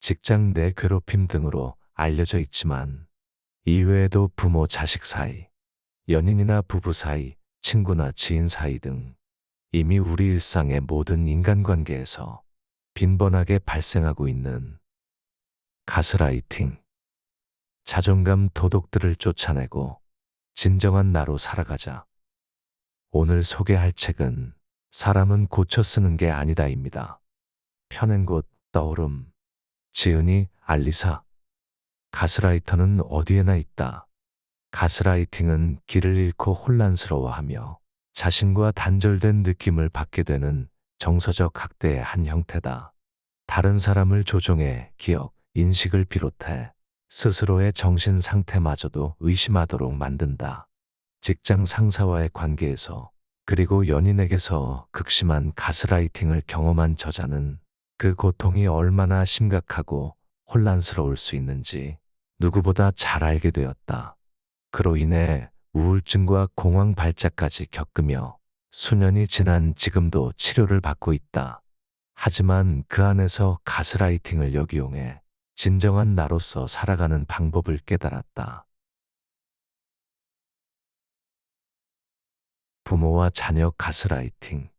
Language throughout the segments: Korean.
직장 내 괴롭힘 등으로 알려져 있지만 이외에도 부모 자식 사이, 연인이나 부부 사이, 친구나 지인 사이 등 이미 우리 일상의 모든 인간관계에서 빈번하게 발생하고 있는 가스라이팅, 자존감 도둑들을 쫓아내고 진정한 나로 살아가자. 오늘 소개할 책은 사람은 고쳐 쓰는 게 아니다입니다. 펴낸 곳 떠오름, 지은이 알리사. 가스라이터는 어디에나 있다. 가스라이팅은 길을 잃고 혼란스러워하며 자신과 단절된 느낌을 받게 되는 정서적 학대의 한 형태다. 다른 사람을 조종해 기억, 인식을 비롯해 스스로의 정신 상태마저도 의심하도록 만든다. 직장 상사와의 관계에서 그리고 연인에게서 극심한 가스라이팅을 경험한 저자는 그 고통이 얼마나 심각하고 혼란스러울 수 있는지 누구보다 잘 알게 되었다. 그로 인해 우울증과 공황 발작까지 겪으며 수년이 지난 지금도 치료를 받고 있다. 하지만 그 안에서 가스라이팅을 역이용해 진정한 나로서 살아가는 방법을 깨달았다. 부모와 자녀 가스라이팅.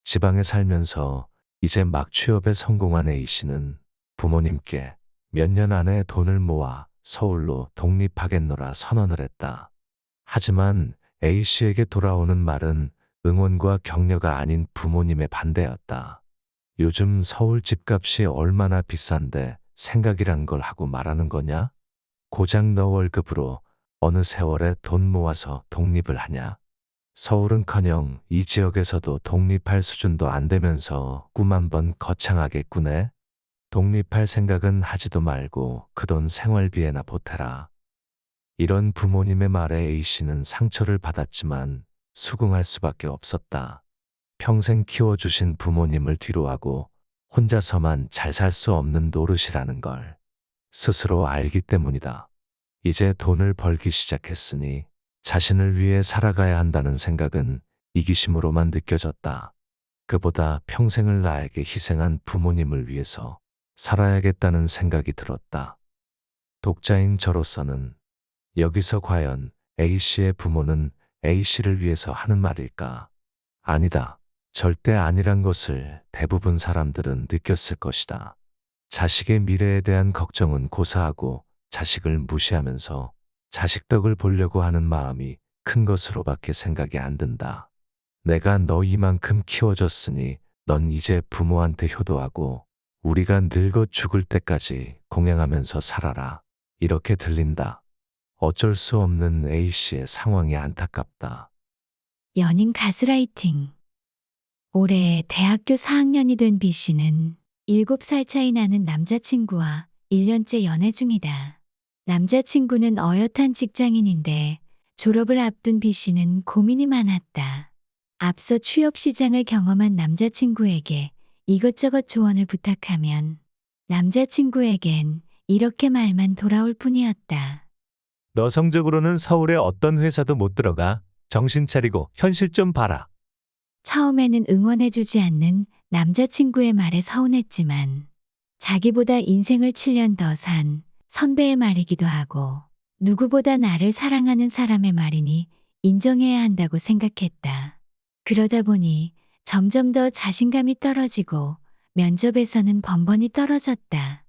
지방에 살면서 이제 막 취업에 성공한 A씨는 부모님께 몇 년 안에 돈을 모아 서울로 독립하겠노라 선언을 했다. 하지만 A씨에게 돌아오는 말은 응원과 격려가 아닌 부모님의 반대였다. 요즘 서울 집값이 얼마나 비싼데 생각이란 걸 하고 말하는 거냐? 고작 너 월급으로 어느 세월에 돈 모아서 독립을 하냐? 서울은커녕 이 지역에서도 독립할 수준도 안 되면서 꿈 한번 거창하게 꾸네? 독립할 생각은 하지도 말고 그 돈 생활비에나 보태라. 이런 부모님의 말에 A씨는 상처를 받았지만 수긍할 수밖에 없었다. 평생 키워주신 부모님을 뒤로하고 혼자서만 잘 살 수 없는 노릇이라는 걸 스스로 알기 때문이다. 이제 돈을 벌기 시작했으니 자신을 위해 살아가야 한다는 생각은 이기심으로만 느껴졌다. 그보다 평생을 나에게 희생한 부모님을 위해서 살아야겠다는 생각이 들었다. 독자인 저로서는 여기서 과연 A씨의 부모는 A씨를 위해서 하는 말일까? 아니다. 절대 아니란 것을 대부분 사람들은 느꼈을 것이다. 자식의 미래에 대한 걱정은 고사하고 자식을 무시하면서 자식 덕을 보려고 하는 마음이 큰 것으로밖에 생각이 안 든다. 내가 너 이만큼 키워줬으니 넌 이제 부모한테 효도하고 우리가 늙어 죽을 때까지 공양하면서 살아라. 이렇게 들린다. 어쩔 수 없는 A씨의 상황이 안타깝다. 연인 가스라이팅. 올해 대학교 4학년이 된 B씨는 7살 차이 나는 남자친구와 1년째 연애 중이다. 남자친구는 어엿한 직장인인데 졸업을 앞둔 B씨는 고민이 많았다. 앞서 취업 시장을 경험한 남자친구에게 이것저것 조언을 부탁하면 남자친구에겐 이렇게 말만 돌아올 뿐이었다. 너 성적으로는 서울의 어떤 회사도 못 들어가. 정신 차리고 현실 좀 봐라. 처음에는 응원해주지 않는 남자친구의 말에 서운했지만 자기보다 인생을 7년 더 산 선배의 말이기도 하고 누구보다 나를 사랑하는 사람의 말이니 인정해야 한다고 생각했다. 그러다 보니 점점 더 자신감이 떨어지고 면접에서는 번번이 떨어졌다.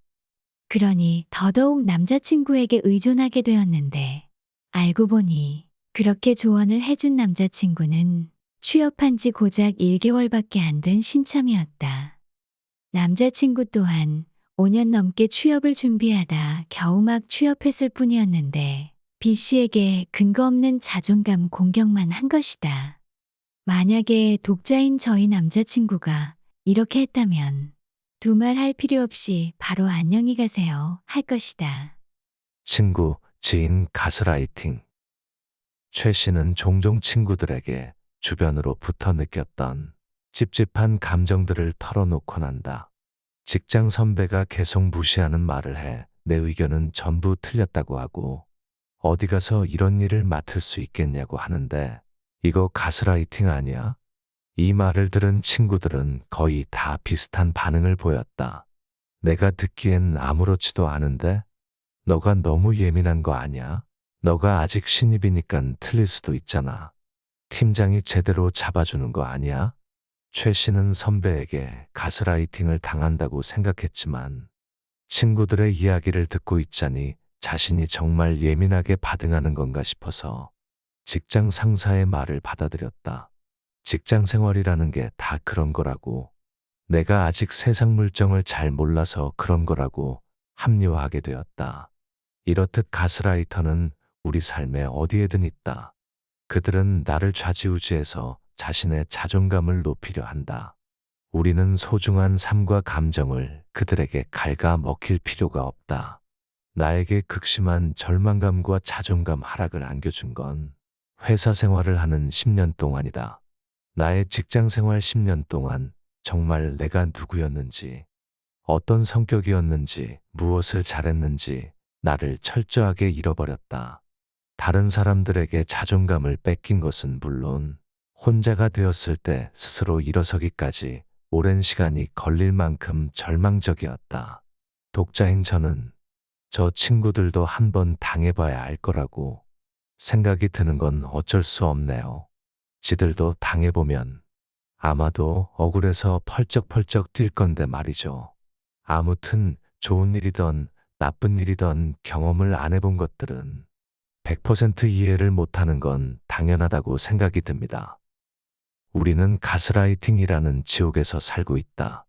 그러니 더더욱 남자친구에게 의존하게 되었는데 알고 보니 그렇게 조언을 해준 남자친구는 취업한 지 고작 1개월밖에 안 된 신참이었다. 남자친구 또한 5년 넘게 취업을 준비하다 겨우 막 취업했을 뿐이었는데 B씨에게 근거 없는 자존감 공격만 한 것이다. 만약에 독자인 저희 남자친구가 이렇게 했다면 두말 할 필요 없이 바로 안녕히 가세요 할 것이다. 친구, 지인 가스라이팅. 최 씨는 종종 친구들에게 주변으로부터 느꼈던 찝찝한 감정들을 털어놓곤 한다. 직장 선배가 계속 무시하는 말을 해 내 의견은 전부 틀렸다고 하고 어디 가서 이런 일을 맡을 수 있겠냐고 하는데 이거 가스라이팅 아니야? 이 말을 들은 친구들은 거의 다 비슷한 반응을 보였다. 내가 듣기엔 아무렇지도 않은데 너가 너무 예민한 거 아니야? 너가 아직 신입이니깐 틀릴 수도 있잖아. 팀장이 제대로 잡아주는 거 아니야? 최 씨는 선배에게 가스라이팅을 당한다고 생각했지만 친구들의 이야기를 듣고 있자니 자신이 정말 예민하게 반응하는 건가 싶어서 직장 상사의 말을 받아들였다. 직장 생활이라는 게 다 그런 거라고. 내가 아직 세상 물정을 잘 몰라서 그런 거라고 합리화하게 되었다. 이렇듯 가스라이터는 우리 삶에 어디에든 있다. 그들은 나를 좌지우지해서 자신의 자존감을 높이려 한다. 우리는 소중한 삶과 감정을 그들에게 갉아 먹힐 필요가 없다. 나에게 극심한 절망감과 자존감 하락을 안겨준 건 회사 생활을 하는 10년 동안이다. 나의 직장 생활 10년 동안 정말 내가 누구였는지, 어떤 성격이었는지, 무엇을 잘했는지 나를 철저하게 잃어버렸다. 다른 사람들에게 자존감을 뺏긴 것은 물론 혼자가 되었을 때 스스로 일어서기까지 오랜 시간이 걸릴 만큼 절망적이었다. 독자인 저는 저 친구들도 한번 당해봐야 알 거라고 생각이 드는 건 어쩔 수 없네요. 지들도 당해보면 아마도 억울해서 펄쩍펄쩍 뛸 건데 말이죠. 아무튼 좋은 일이던 나쁜 일이던 경험을 안 해본 것들은 100% 이해를 못하는 건 당연하다고 생각이 듭니다. 우리는 가스라이팅이라는 지옥에서 살고 있다.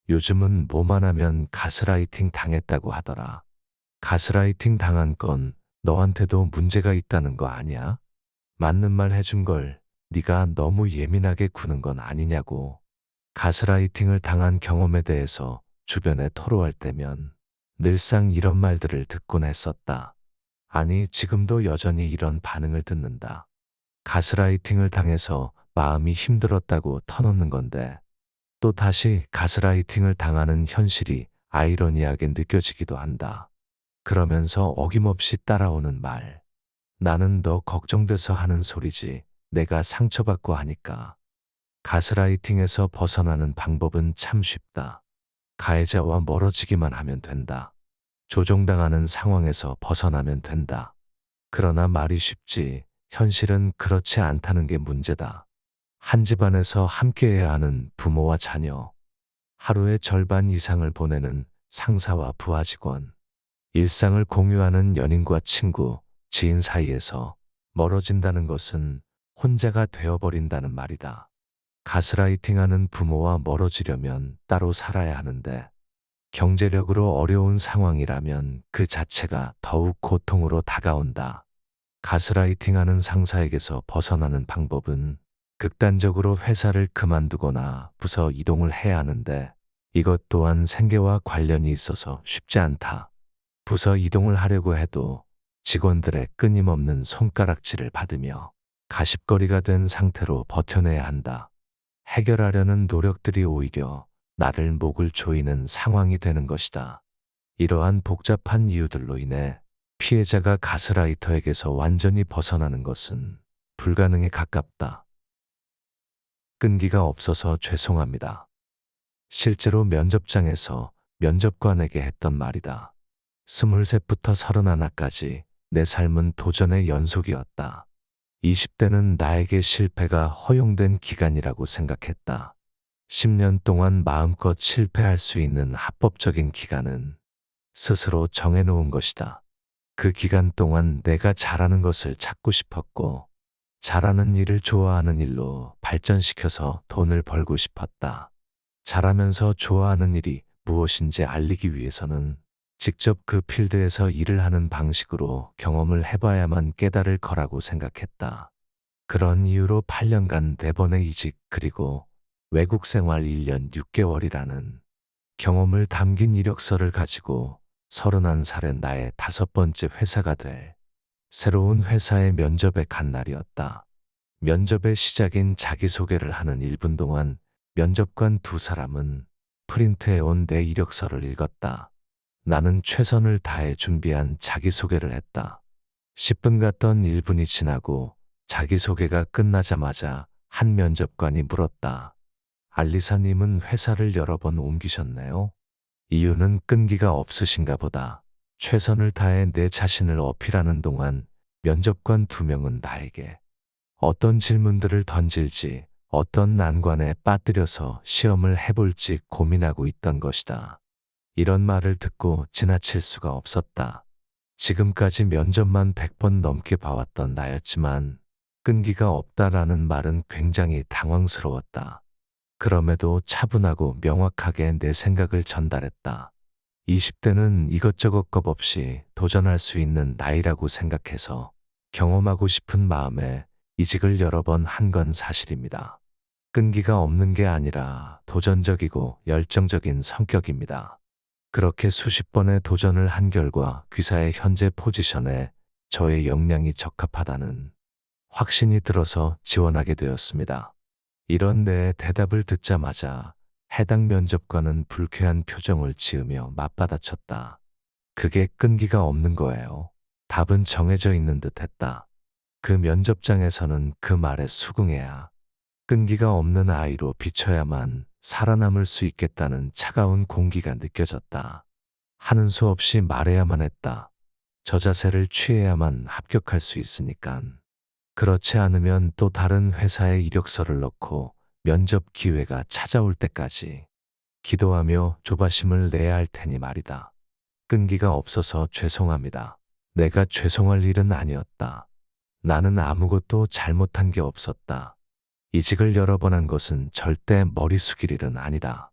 요즘은 뭐만 하면 가스라이팅 당했다고 하더라. 가스라이팅 당한 건 너한테도 문제가 있다는 거 아니야? 맞는 말 해준 걸 네가 너무 예민하게 구는 건 아니냐고. 가스라이팅을 당한 경험에 대해서 주변에 토로할 때면 늘상 이런 말들을 듣곤 했었다. 아니, 지금도 여전히 이런 반응을 듣는다. 가스라이팅을 당해서 마음이 힘들었다고 터놓는 건데 또 다시 가스라이팅을 당하는 현실이 아이러니하게 느껴지기도 한다. 그러면서 어김없이 따라오는 말. 나는 너 걱정돼서 하는 소리지. 내가 상처받고 하니까. 가스라이팅에서 벗어나는 방법은 참 쉽다. 가해자와 멀어지기만 하면 된다. 조종당하는 상황에서 벗어나면 된다. 그러나 말이 쉽지 현실은 그렇지 않다는 게 문제다. 한 집안에서 함께해야 하는 부모와 자녀, 하루의 절반 이상을 보내는 상사와 부하 직원, 일상을 공유하는 연인과 친구, 지인 사이에서 멀어진다는 것은 혼자가 되어버린다는 말이다. 가스라이팅하는 부모와 멀어지려면 따로 살아야 하는데 경제력으로 어려운 상황이라면 그 자체가 더욱 고통으로 다가온다. 가스라이팅하는 상사에게서 벗어나는 방법은 극단적으로 회사를 그만두거나 부서 이동을 해야 하는데 이것 또한 생계와 관련이 있어서 쉽지 않다. 부서 이동을 하려고 해도 직원들의 끊임없는 손가락질을 받으며 가십거리가 된 상태로 버텨내야 한다. 해결하려는 노력들이 오히려 나를 목을 조이는 상황이 되는 것이다. 이러한 복잡한 이유들로 인해 피해자가 가스라이터에게서 완전히 벗어나는 것은 불가능에 가깝다. 끈기가 없어서 죄송합니다. 실제로 면접장에서 면접관에게 했던 말이다. 23부터 31까지 내 삶은 도전의 연속이었다. 20대는 나에게 실패가 허용된 기간이라고 생각했다. 10년 동안 마음껏 실패할 수 있는 합법적인 기간은 스스로 정해놓은 것이다. 그 기간 동안 내가 잘하는 것을 찾고 싶었고, 잘하는 일을 좋아하는 일로 발전시켜서 돈을 벌고 싶었다. 잘하면서 좋아하는 일이 무엇인지 알리기 위해서는 직접 그 필드에서 일을 하는 방식으로 경험을 해봐야만 깨달을 거라고 생각했다. 그런 이유로 8년간 4번의 이직 그리고 외국 생활 1년 6개월이라는 경험을 담긴 이력서를 가지고 31살의 나의 5번째 회사가 될 새로운 회사의 면접에 간 날이었다. 면접의 시작인 자기소개를 하는 1분 동안 면접관 2사람은 프린트해온 내 이력서를 읽었다. 나는 최선을 다해 준비한 자기소개를 했다. 10분 같던 1분이 지나고 자기소개가 끝나자마자 한 면접관이 물었다. 알리사님은 회사를 여러 번 옮기셨네요. 이유는 끈기가 없으신가 보다. 최선을 다해 내 자신을 어필하는 동안 면접관 2명은 나에게 어떤 질문들을 던질지, 어떤 난관에 빠뜨려서 시험을 해볼지 고민하고 있던 것이다. 이런 말을 듣고 지나칠 수가 없었다. 지금까지 면접만 100번 넘게 봐왔던 나였지만 끈기가 없다라는 말은 굉장히 당황스러웠다. 그럼에도 차분하고 명확하게 내 생각을 전달했다. 20대는 이것저것 겁 없이 도전할 수 있는 나이라고 생각해서 경험하고 싶은 마음에 이직을 여러 번 한 건 사실입니다. 끈기가 없는 게 아니라 도전적이고 열정적인 성격입니다. 그렇게 수십 번의 도전을 한 결과 귀사의 현재 포지션에 저의 역량이 적합하다는 확신이 들어서 지원하게 되었습니다. 이런 내 대답을 듣자마자 해당 면접관은 불쾌한 표정을 지으며 맞받아쳤다. 그게 끈기가 없는 거예요. 답은 정해져 있는 듯 했다. 그 면접장에서는 그 말에 수긍해야 끈기가 없는 아이로 비춰야만 살아남을 수 있겠다는 차가운 공기가 느껴졌다. 하는 수 없이 말해야만 했다. 저 자세를 취해야만 합격할 수 있으니깐. 그렇지 않으면 또 다른 회사에 이력서를 넣고 면접 기회가 찾아올 때까지 기도하며 조바심을 내야 할 테니 말이다. 끈기가 없어서 죄송합니다. 내가 죄송할 일은 아니었다. 나는 아무것도 잘못한 게 없었다. 이직을 여러 번 한 것은 절대 머리 숙일 일은 아니다.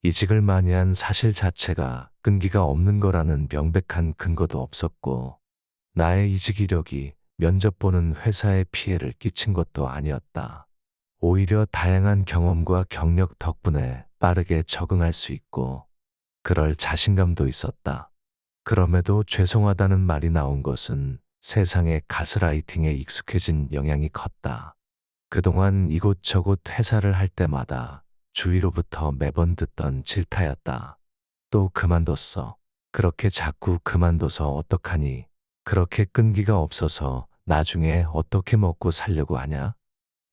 이직을 많이 한 사실 자체가 끈기가 없는 거라는 명백한 근거도 없었고, 나의 이직 이력이 면접 보는 회사에 피해를 끼친 것도 아니었다. 오히려 다양한 경험과 경력 덕분에 빠르게 적응할 수 있고, 그럴 자신감도 있었다. 그럼에도 죄송하다는 말이 나온 것은 세상의 가스라이팅에 익숙해진 영향이 컸다. 그동안 이곳저곳 회사를 할 때마다 주위로부터 매번 듣던 질타였다. 또 그만뒀어. 그렇게 자꾸 그만둬서 어떡하니? 그렇게 끈기가 없어서 나중에 어떻게 먹고 살려고 하냐?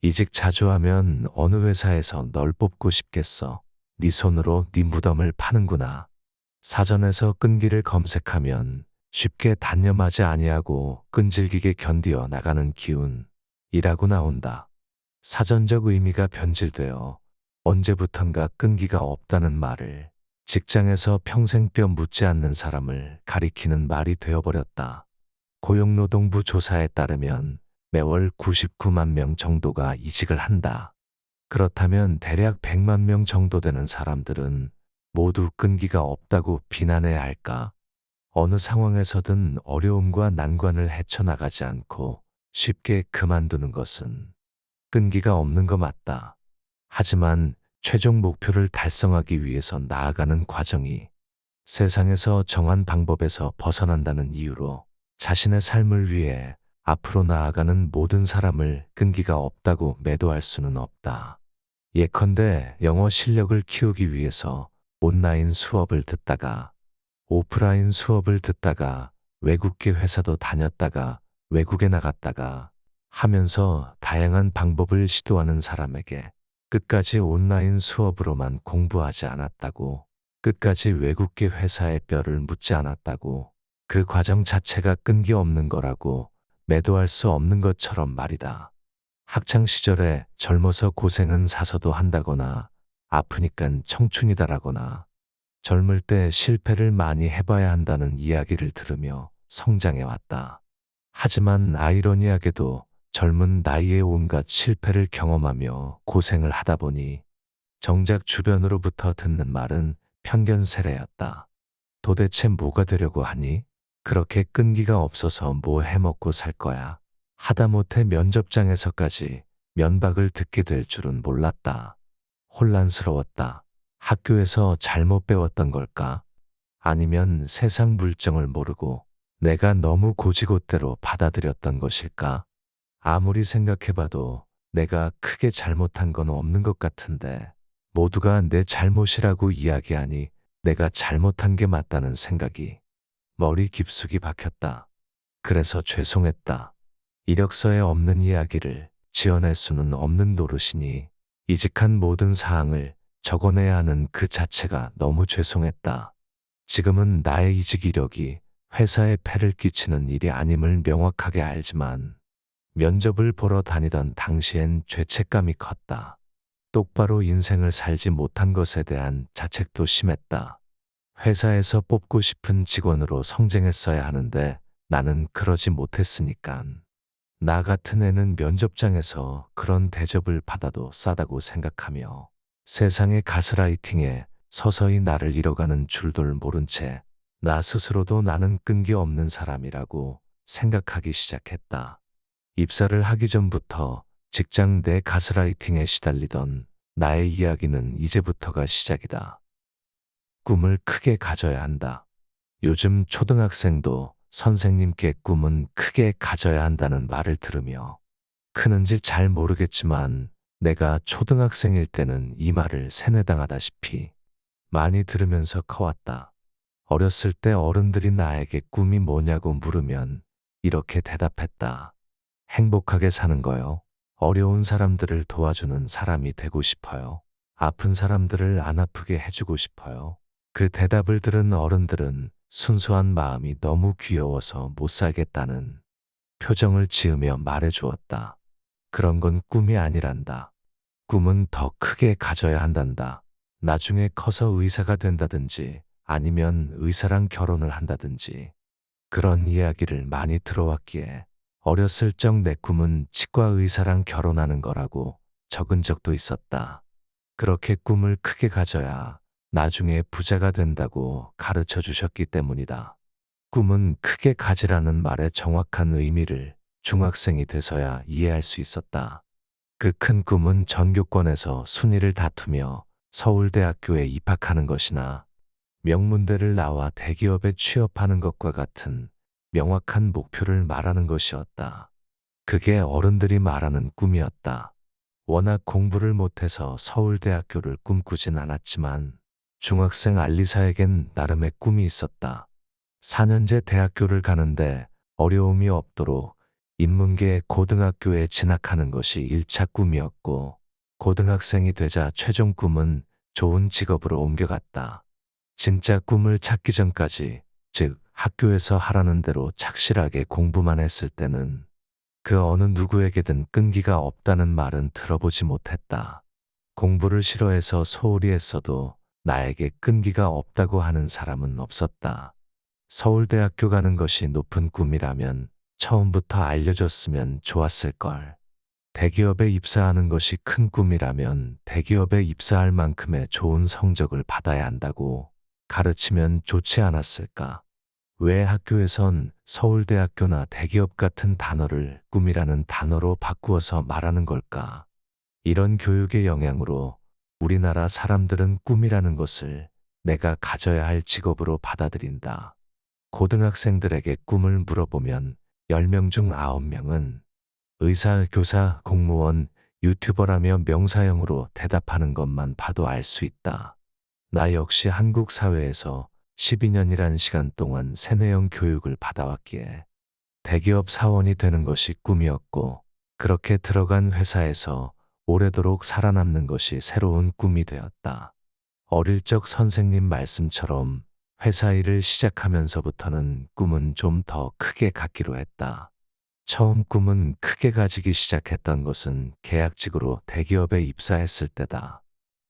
이직 자주 하면 어느 회사에서 널 뽑고 싶겠어. 네 손으로 네 무덤을 파는구나. 사전에서 끈기를 검색하면 쉽게 단념하지 아니하고 끈질기게 견디어 나가는 기운이라고 나온다. 사전적 의미가 변질되어 언제부턴가 끈기가 없다는 말을 직장에서 평생 뼈 묻지 않는 사람을 가리키는 말이 되어버렸다. 고용노동부 조사에 따르면 매월 99만 명 정도가 이직을 한다. 그렇다면 대략 100만 명 정도 되는 사람들은 모두 끈기가 없다고 비난해야 할까? 어느 상황에서든 어려움과 난관을 헤쳐나가지 않고 쉽게 그만두는 것은 끈기가 없는 거 맞다. 하지만 최종 목표를 달성하기 위해서 나아가는 과정이 세상에서 정한 방법에서 벗어난다는 이유로 자신의 삶을 위해 앞으로 나아가는 모든 사람을 끈기가 없다고 매도할 수는 없다. 예컨대 영어 실력을 키우기 위해서 온라인 수업을 듣다가 오프라인 수업을 듣다가 외국계 회사도 다녔다가 외국에 나갔다가 하면서 다양한 방법을 시도하는 사람에게 끝까지 온라인 수업으로만 공부하지 않았다고, 끝까지 외국계 회사의 뼈를 묻지 않았다고, 그 과정 자체가 끈기 없는 거라고 매도할 수 없는 것처럼 말이다. 학창 시절에 젊어서 고생은 사서도 한다거나 아프니깐 청춘이다라거나 젊을 때 실패를 많이 해봐야 한다는 이야기를 들으며 성장해왔다. 하지만 아이러니하게도 젊은 나이에 온갖 실패를 경험하며 고생을 하다 보니 정작 주변으로부터 듣는 말은 편견 세례였다. 도대체 뭐가 되려고 하니? 그렇게 끈기가 없어서 뭐 해먹고 살 거야? 하다못해 면접장에서까지 면박을 듣게 될 줄은 몰랐다. 혼란스러웠다. 학교에서 잘못 배웠던 걸까? 아니면 세상 물정을 모르고 내가 너무 고지고대로 받아들였던 것일까? 아무리 생각해봐도 내가 크게 잘못한 건 없는 것 같은데 모두가 내 잘못이라고 이야기하니 내가 잘못한 게 맞다는 생각이 머리 깊숙이 박혔다. 그래서 죄송했다. 이력서에 없는 이야기를 지어낼 수는 없는 노릇이니 이직한 모든 사항을 적어내야 하는 그 자체가 너무 죄송했다. 지금은 나의 이직 이력이 회사에 폐를 끼치는 일이 아님을 명확하게 알지만 면접을 보러 다니던 당시엔 죄책감이 컸다. 똑바로 인생을 살지 못한 것에 대한 자책도 심했다. 회사에서 뽑고 싶은 직원으로 성쟁했어야 하는데 나는 그러지 못했으니깐. 나 같은 애는 면접장에서 그런 대접을 받아도 싸다고 생각하며 세상의 가스라이팅에 서서히 나를 잃어가는 줄도 모른 채 나 스스로도 나는 끈기 없는 사람이라고 생각하기 시작했다. 입사를 하기 전부터 직장 내 가스라이팅에 시달리던 나의 이야기는 이제부터가 시작이다. 꿈을 크게 가져야 한다. 요즘 초등학생도 선생님께 꿈은 크게 가져야 한다는 말을 들으며 크는지 잘 모르겠지만 내가 초등학생일 때는 이 말을 세뇌당하다시피 많이 들으면서 커왔다. 어렸을 때 어른들이 나에게 꿈이 뭐냐고 물으면 이렇게 대답했다. 행복하게 사는 거요. 어려운 사람들을 도와주는 사람이 되고 싶어요. 아픈 사람들을 안 아프게 해주고 싶어요. 그 대답을 들은 어른들은 순수한 마음이 너무 귀여워서 못 살겠다는 표정을 지으며 말해 주었다. 그런 건 꿈이 아니란다. 꿈은 더 크게 가져야 한단다. 나중에 커서 의사가 된다든지 아니면 의사랑 결혼을 한다든지 그런 이야기를 많이 들어왔기에 어렸을 적 내 꿈은 치과 의사랑 결혼하는 거라고 적은 적도 있었다. 그렇게 꿈을 크게 가져야 나중에 부자가 된다고 가르쳐 주셨기 때문이다. 꿈은 크게 가지라는 말의 정확한 의미를 중학생이 돼서야 이해할 수 있었다. 그 큰 꿈은 전교권에서 순위를 다투며 서울대학교에 입학하는 것이나 명문대를 나와 대기업에 취업하는 것과 같은 명확한 목표를 말하는 것이었다. 그게 어른들이 말하는 꿈이었다. 워낙 공부를 못해서 서울대학교를 꿈꾸진 않았지만 중학생 알리사에겐 나름의 꿈이 있었다. 4년제 대학교를 가는데 어려움이 없도록 인문계 고등학교에 진학하는 것이 1차 꿈이었고 고등학생이 되자 최종 꿈은 좋은 직업으로 옮겨갔다. 진짜 꿈을 찾기 전까지, 즉 학교에서 하라는 대로 착실하게 공부만 했을 때는 그 어느 누구에게든 끈기가 없다는 말은 들어보지 못했다. 공부를 싫어해서 소홀히 했어도 나에게 끈기가 없다고 하는 사람은 없었다. 서울대학교 가는 것이 높은 꿈이라면 처음부터 알려줬으면 좋았을 걸. 대기업에 입사하는 것이 큰 꿈이라면 대기업에 입사할 만큼의 좋은 성적을 받아야 한다고 가르치면 좋지 않았을까? 왜 학교에선 서울대학교나 대기업 같은 단어를 꿈이라는 단어로 바꾸어서 말하는 걸까? 이런 교육의 영향으로 우리나라 사람들은 꿈이라는 것을 내가 가져야 할 직업으로 받아들인다. 고등학생들에게 꿈을 물어보면 10명 중 9명은 의사, 교사, 공무원, 유튜버라며 명사형으로 대답하는 것만 봐도 알 수 있다. 나 역시 한국 사회에서 12년이란 시간 동안 세뇌형 교육을 받아왔기에 대기업 사원이 되는 것이 꿈이었고 그렇게 들어간 회사에서 오래도록 살아남는 것이 새로운 꿈이 되었다. 어릴 적 선생님 말씀처럼 회사 일을 시작하면서부터는 꿈은 좀 더 크게 갖기로 했다. 처음 꿈은 크게 가지기 시작했던 것은 계약직으로 대기업에 입사했을 때다.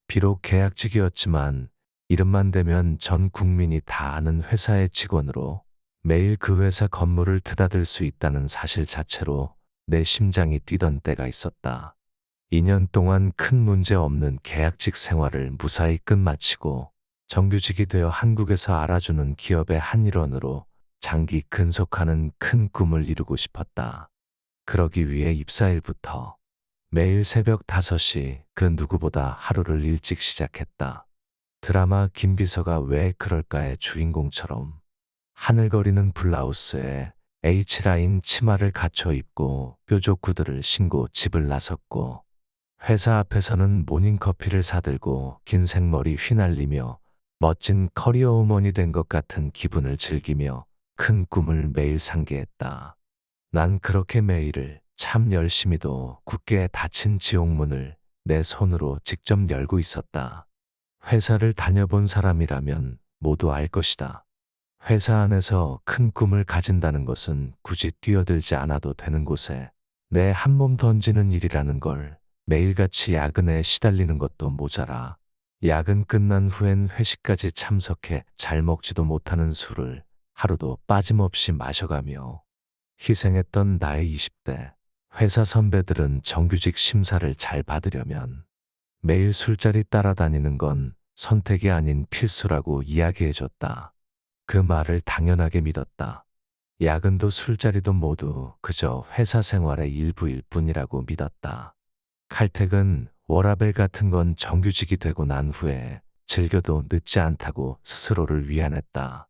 비록 계약직이었지만 이름만 대면 전 국민이 다 아는 회사의 직원으로 매일 그 회사 건물을 드나들 수 있다는 사실 자체로 내 심장이 뛰던 때가 있었다. 2년 동안 큰 문제 없는 계약직 생활을 무사히 끝마치고 정규직이 되어 한국에서 알아주는 기업의 한 일원으로 장기 근속하는 큰 꿈을 이루고 싶었다. 그러기 위해 입사일부터 매일 새벽 5시 그 누구보다 하루를 일찍 시작했다. 드라마 김비서가 왜 그럴까의 주인공처럼 하늘거리는 블라우스에 H라인 치마를 갖춰 입고 뾰족 구두를 신고 집을 나섰고 회사 앞에서는 모닝커피를 사들고 긴 생머리 휘날리며 멋진 커리어 우먼이 된 것 같은 기분을 즐기며 큰 꿈을 매일 상기했다. 난 그렇게 매일을 참 열심히도 굳게 닫힌 지옥문을 내 손으로 직접 열고 있었다. 회사를 다녀본 사람이라면 모두 알 것이다. 회사 안에서 큰 꿈을 가진다는 것은 굳이 뛰어들지 않아도 되는 곳에 내 한 몸 던지는 일이라는 걸 매일같이 야근에 시달리는 것도 모자라 야근 끝난 후엔 회식까지 참석해 잘 먹지도 못하는 술을 하루도 빠짐없이 마셔가며 희생했던 나의 20대. 회사 선배들은 정규직 심사를 잘 받으려면 매일 술자리 따라다니는 건 선택이 아닌 필수라고 이야기해줬다. 그 말을 당연하게 믿었다. 야근도 술자리도 모두 그저 회사 생활의 일부일 뿐이라고 믿었다. 칼퇴근, 워라밸 같은 건 정규직이 되고 난 후에 즐겨도 늦지 않다고 스스로를 위안했다.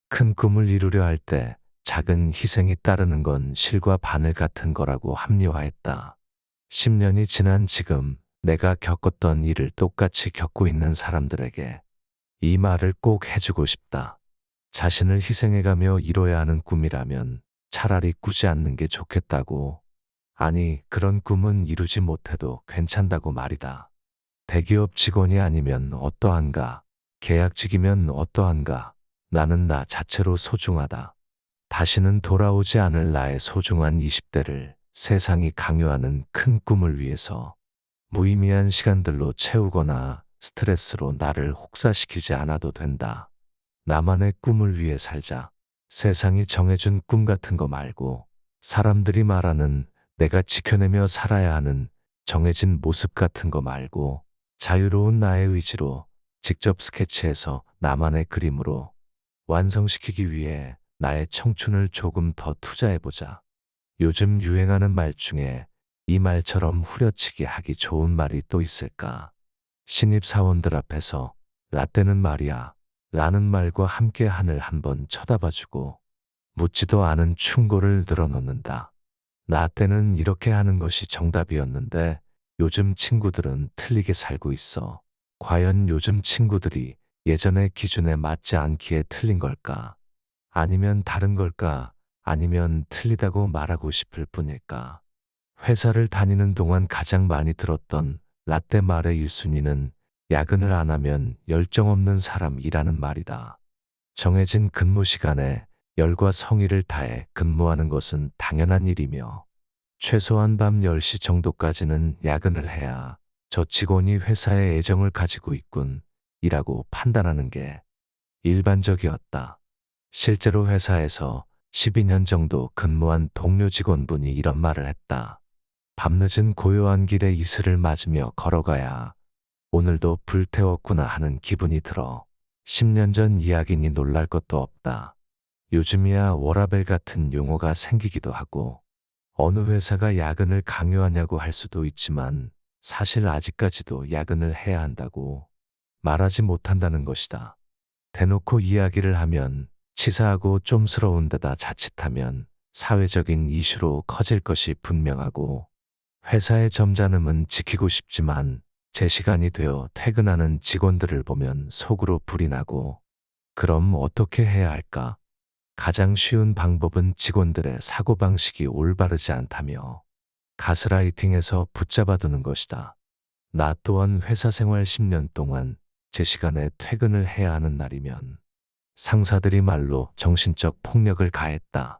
큰 꿈을 이루려 할 때 작은 희생이 따르는 건 실과 바늘 같은 거라고 합리화했다. 10년이 지난 지금 내가 겪었던 일을 똑같이 겪고 있는 사람들에게 이 말을 꼭 해주고 싶다. 자신을 희생해가며 이뤄야 하는 꿈이라면 차라리 꾸지 않는 게 좋겠다고. 아니, 그런 꿈은 이루지 못해도 괜찮다고 말이다. 대기업 직원이 아니면 어떠한가? 계약직이면 어떠한가? 나는 나 자체로 소중하다. 다시는 돌아오지 않을 나의 소중한 20대를 세상이 강요하는 큰 꿈을 위해서 무의미한 시간들로 채우거나 스트레스로 나를 혹사시키지 않아도 된다. 나만의 꿈을 위해 살자. 세상이 정해준 꿈 같은 거 말고 사람들이 말하는 내가 지켜내며 살아야 하는 정해진 모습 같은 거 말고 자유로운 나의 의지로 직접 스케치해서 나만의 그림으로 완성시키기 위해 나의 청춘을 조금 더 투자해보자. 요즘 유행하는 말 중에 이 말처럼 후려치기 하기 좋은 말이 또 있을까? 신입사원들 앞에서 라떼는 말이야 라는 말과 함께 하늘 한번 쳐다봐주고 묻지도 않은 충고를 늘어놓는다. 나 때는 이렇게 하는 것이 정답이었는데 요즘 친구들은 틀리게 살고 있어. 과연 요즘 친구들이 예전의 기준에 맞지 않기에 틀린 걸까? 아니면 다른 걸까? 아니면 틀리다고 말하고 싶을 뿐일까? 회사를 다니는 동안 가장 많이 들었던 라떼 말의 1순위는 야근을 안 하면 열정 없는 사람이라는 말이다. 정해진 근무 시간에 열과 성의를 다해 근무하는 것은 당연한 일이며 최소한 밤 10시 정도까지는 야근을 해야 저 직원이 회사에 애정을 가지고 있군 이라고 판단하는 게 일반적이었다. 실제로 회사에서 12년 정도 근무한 동료 직원분이 이런 말을 했다. 밤늦은 고요한 길에 이슬을 맞으며 걸어가야 오늘도 불태웠구나 하는 기분이 들어 10년 전 이야기니 놀랄 것도 없다. 요즘이야 워라밸 같은 용어가 생기기도 하고 어느 회사가 야근을 강요하냐고 할 수도 있지만 사실 아직까지도 야근을 해야 한다고 말하지 못한다는 것이다. 대놓고 이야기를 하면 치사하고 좀스러운 데다 자칫하면 사회적인 이슈로 커질 것이 분명하고 회사의 점잖음은 지키고 싶지만 제 시간이 되어 퇴근하는 직원들을 보면 속으로 불이 나고 그럼 어떻게 해야 할까? 가장 쉬운 방법은 직원들의 사고방식이 올바르지 않다며 가스라이팅에서 붙잡아두는 것이다. 나 또한 회사 생활 10년 동안 제 시간에 퇴근을 해야 하는 날이면 상사들이 말로 정신적 폭력을 가했다.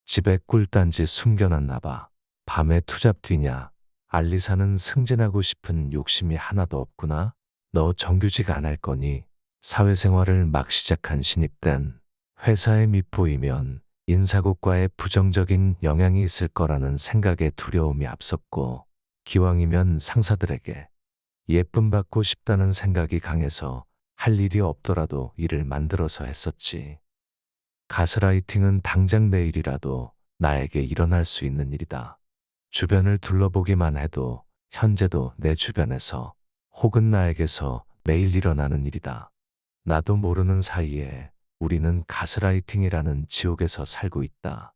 집에 꿀단지 숨겨놨나 봐. 밤에 투잡 뛰냐? 알리사는 승진하고 싶은 욕심이 하나도 없구나. 너 정규직 안 할 거니? 사회생활을 막 시작한 신입 땐 회사에 밉보이면 인사고과에 부정적인 영향이 있을 거라는 생각에 두려움이 앞섰고 기왕이면 상사들에게 예쁨 받고 싶다는 생각이 강해서 할 일이 없더라도 일을 만들어서 했었지. 가스라이팅은 당장 내일이라도 나에게 일어날 수 있는 일이다. 주변을 둘러보기만 해도 현재도 내 주변에서 혹은 나에게서 매일 일어나는 일이다. 나도 모르는 사이에 우리는 가스라이팅이라는 지옥에서 살고 있다.